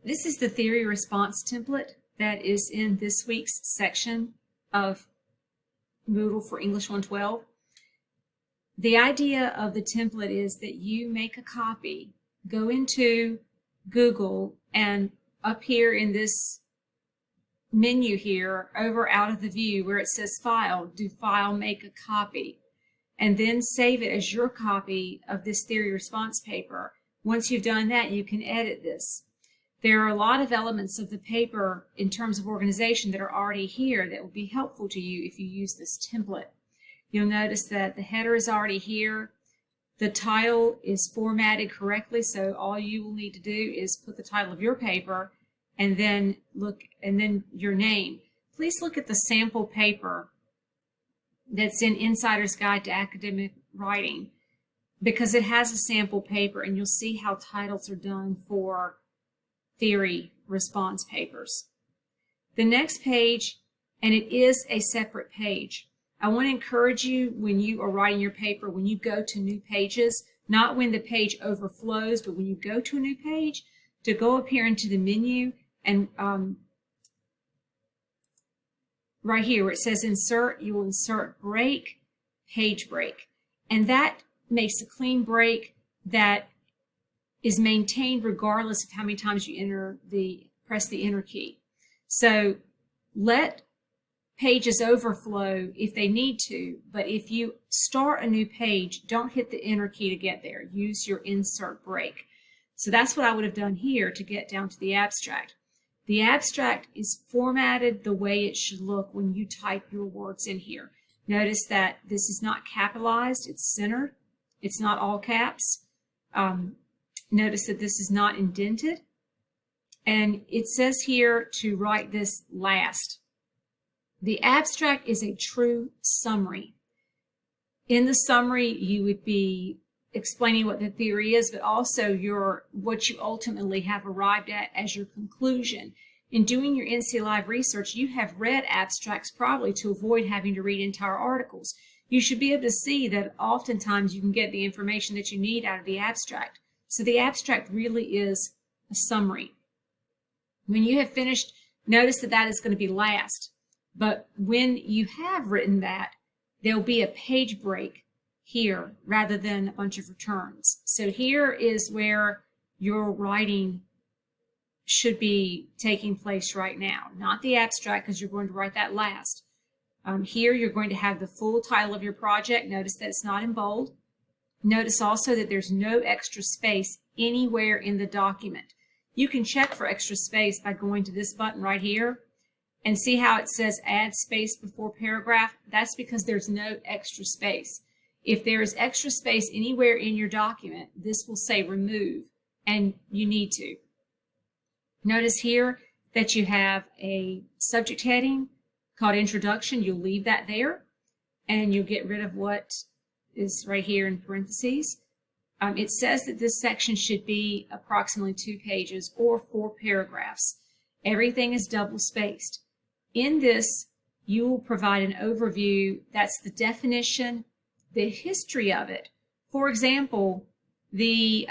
This is the theory response template that is in this week's section of Moodle for English 112. The idea of the template is that you make a copy, go into Google, and up here in this menu here, over out of the view where it says File, do File, Make a Copy, and then save it as your copy of this theory response paper. Once you've done that, you can edit this. There are a lot of elements of the paper in terms of organization that are already here that will be helpful to you if you use this template. You'll notice that the header is already here. The title is formatted correctly, so all you will need to do is put the title of your paper and then your name. Please look at the sample paper that's in Insider's Guide to Academic Writing, because it has a sample paper, and you'll see how titles are done for theory response papers. The next page, and it is a separate page. I want to encourage you when you are writing your paper, when you go to new pages, not when the page overflows, but when you go to a new page, to go up here into the menu and right here where it says insert, you will insert break, page break. And that makes a clean break that is maintained regardless of how many times you press the enter key. So let pages overflow if they need to, but if you start a new page, don't hit the enter key to get there. Use your insert break. So that's what I would have done here to get down to the abstract. The abstract is formatted the way it should look when you type your words in here. Notice that this is not capitalized, it's centered. It's not all caps. Notice that this is not indented. And it says here to write this last. The abstract is a true summary. In the summary, you would be explaining what the theory is, but also what you ultimately have arrived at as your conclusion. In doing your NC Live research, you have read abstracts probably to avoid having to read entire articles. You should be able to see that oftentimes you can get the information that you need out of the abstract. So the abstract really is a summary. When you have finished, notice that that is going to be last. But when you have written that, there'll be a page break here rather than a bunch of returns. So here is where your writing should be taking place right now, not the abstract, because you're going to write that last. Here you're going to have the full title of your project. Notice that it's not in bold. Notice also that there's no extra space anywhere in the document. You can check for extra space by going to this button right here and see how it says add space before paragraph. That's because there's no extra space. If there is extra space anywhere in your document, this will say remove, and you need to. Notice here that you have a subject heading called Introduction. You'll leave that there, and you'll get rid of what is right here in parentheses. It says that this section should be approximately 2 pages or 4 paragraphs. Everything is double spaced. In this, you will provide an overview. That's the definition, the history of it. For example, the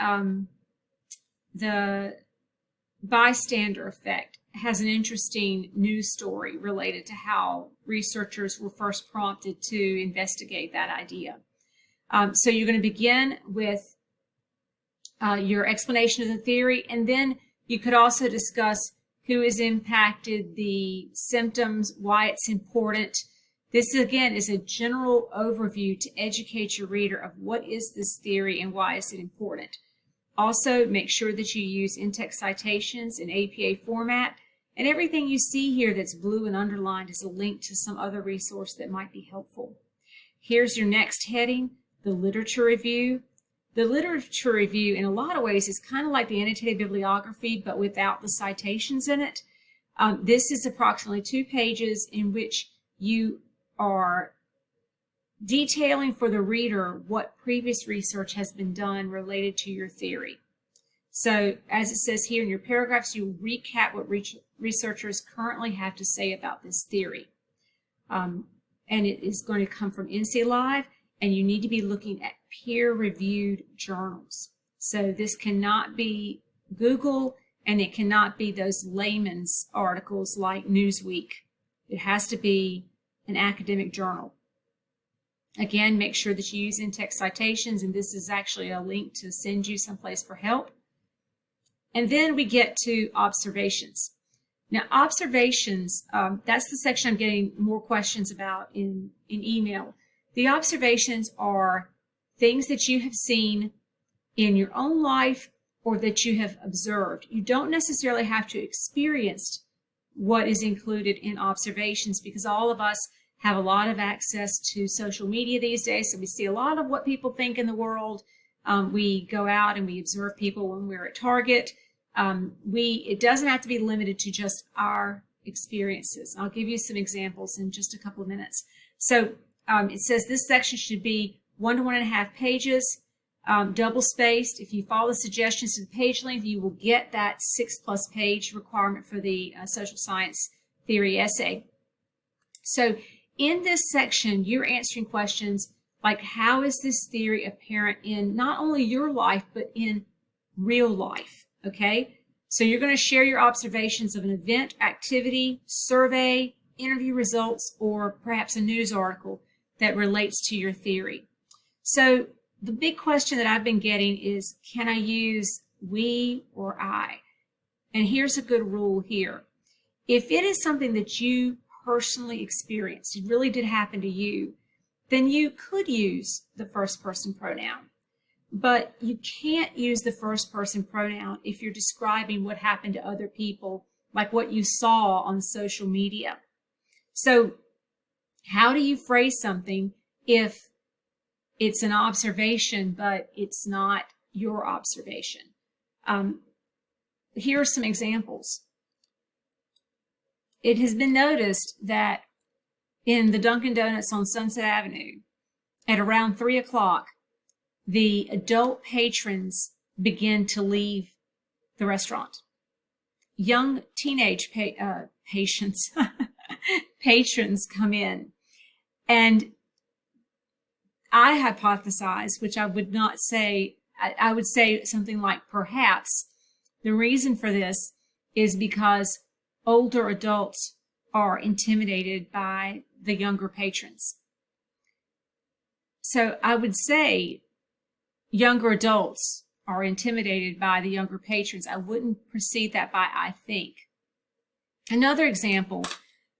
bystander effect has an interesting news story related to how researchers were first prompted to investigate that idea. So you're going to begin with your explanation of the theory, and then you could also discuss who is impacted, the symptoms, why it's important. This, again, is a general overview to educate your reader of what is this theory and why is it important. Also, make sure that you use in-text citations in APA format, and everything you see here that's blue and underlined is a link to some other resource that might be helpful. Here's your next heading, the literature review. The literature review, in a lot of ways, is kind of like the annotated bibliography, but without the citations in it. This is approximately 2 pages in which you are detailing for the reader what previous research has been done related to your theory. So, as it says here in your paragraphs, you recap what researchers currently have to say about this theory. And it is going to come from NC Live, and you need to be looking at peer-reviewed journals. So this cannot be Google, and it cannot be those layman's articles like Newsweek. It has to be an academic journal. Again, make sure that you use in-text citations, and this is actually a link to send you someplace for help. And then we get to observations. Now, observations, that's the section I'm getting more questions about in email. The observations are things that you have seen in your own life or that you have observed. You don't necessarily have to experience what is included in observations, because all of us have a lot of access to social media these days, so we see a lot of what people think in the world. We go out and we observe people when we're at Target. It doesn't have to be limited to just our experiences. I'll give you some examples in just a couple of minutes. So it says this section should be 1 to 1.5 pages, double spaced. If you follow the suggestions to the page length, you will get that 6+ page requirement for the social science theory essay. So in this section, you're answering questions like, how is this theory apparent in not only your life, but in real life? Okay, so you're going to share your observations of an event, activity, survey, interview results, or perhaps a news article that relates to your theory. So the big question that I've been getting is, can I use we or I? And here's a good rule here. If it is something that you personally experienced, it really did happen to you, then you could use the first person pronoun. But you can't use the first person pronoun if you're describing what happened to other people, like what you saw on social media. So how do you phrase something if it's an observation, but it's not your observation? Here are some examples. It has been noticed that in the Dunkin' Donuts on Sunset Avenue, at around 3 o'clock, the adult patrons begin to leave the restaurant. Young teenage patrons come in. And I hypothesize, which I would not say, I would say something like, perhaps the reason for this is because older adults are intimidated by the younger patrons. So I would say younger adults are intimidated by the younger patrons. I wouldn't precede that by I think. Another example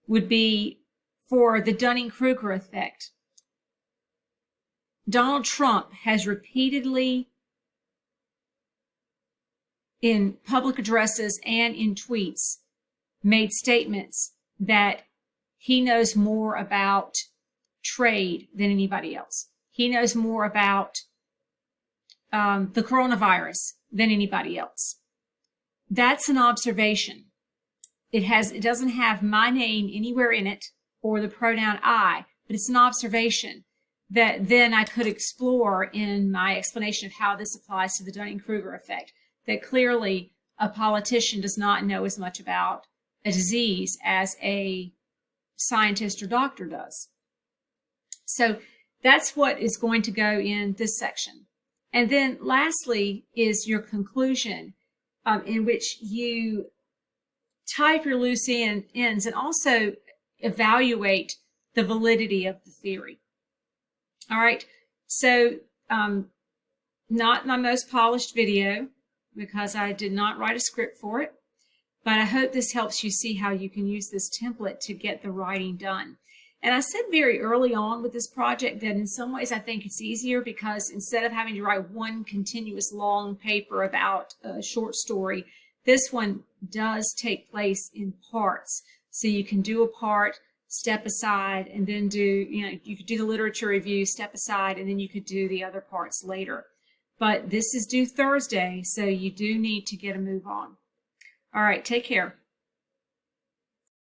would be for the Dunning-Kruger effect. Donald Trump has repeatedly, in public addresses and in tweets, made statements that he knows more about trade than anybody else. He knows more about the coronavirus than anybody else. That's an observation. It doesn't have my name anywhere in it or the pronoun I, but it's an observation that then I could explore in my explanation of how this applies to the Dunning-Kruger effect, that clearly a politician does not know as much about a disease as a scientist or doctor does. So that's what is going to go in this section. And then lastly is your conclusion, in which you type your loose ends and also evaluate the validity of the theory. All right, so not my most polished video because I did not write a script for it, but I hope this helps you see how you can use this template to get the writing done. And I said very early on with this project that in some ways I think it's easier because instead of having to write one continuous long paper about a short story, this one does take place in parts. So you can do a part, step aside, and then you could do the literature review, step aside, and then you could do the other parts later. But this is due Thursday, so you do need to get a move on. All right, take care.